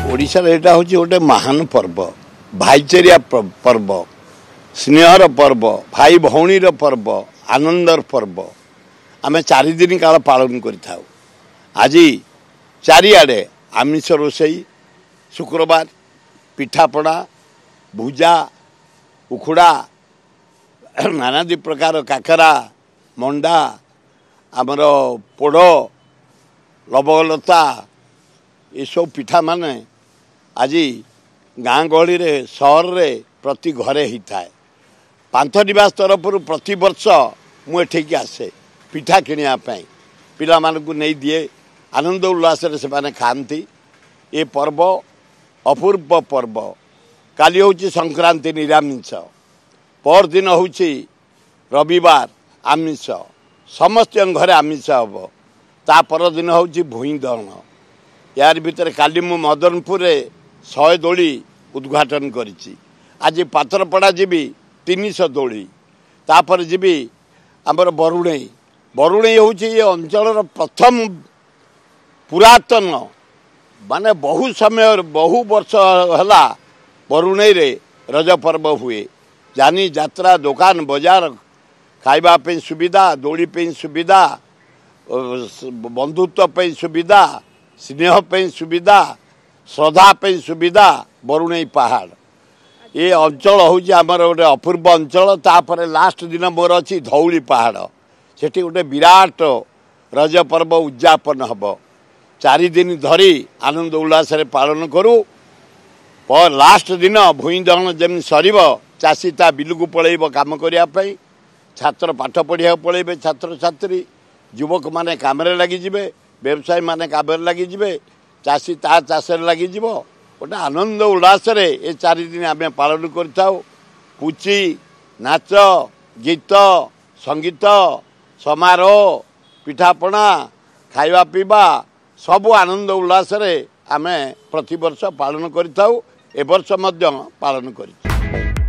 ओडिशा एटा हूँ गोटे महान पर्व भाईचारिया पर्व स्नेहर पर्व भाई भौणीर पर्व आनंदर पर्व आमे 4 दिन काल पालन करिथाउ। आज चारिआडे आमिष रोषेई शुक्रवार पिठापड़ा भुजा उखुड़ा नानादी प्रकार काकरा मंडा आमर पोड़ लवलता ये सब पिठा माने आज गाँ गहली रे सहर रे प्रति घरे होता है। पांथ निवास तरफ प्रति वर्ष मुझे आसे पिठा किणापी पिला मानू नहीं दिए आनंद उल्लास से खाती। ये पर्व अपूर्व पर्व। काली हूँ संक्रांति निरामिष पर दिन हूँ रविवार आमिष समस्त घरे आमिष हम ता पर दिन हूँ भूई दहन। यार भितर काली मु मदनपुर 100 दोली उद्घाटन करिछि। आज पात्रपड़ा जीवी 300 दोली तापर जीवी आमर बरुणई बरुणई हूँ ये अंचल प्रथम पुरातन माने बहु समय बहु वर्ष है बरुणई रे रज पर्व हुए। जानी यात्रा दुकान बाजार खाइबा पे सुविधा दोली पे सुविधा बंधुत्व पे सुविधा स्नेह पे सुविधा श्रद्धा पे सुविधा बरुणई पहाड़ ये अंचल हूँ आमर गोटे अपूर्व अंचल। तापर लास्ट दिन मोर अच्छी धौली पहाड़ सेठी गोटे विराट रज पर्व उद्यापन हम 4 दिन धरी आनंद उल्लास पालन करूँ। पर लास्ट दिन भूई दहन जमी सर चाषी ता बिलू पलैब कम करने छात्र पाठ पढ़ा पलैबे छात्र छात्री युवक माने काम लगिजे व्यवसायी माने काम लगिजे चाषी ता चाष लगे गोटे आनंद उल्लास ये 4 दिन आम पालन करुची नाच गीत संगीत समारोह पिठापଣା खाइबा पीवा सबू आनंद उल्लास आम प्रतिवर्ष पालन करिथाउ। ए वर्ष मध्य पालन करिछु।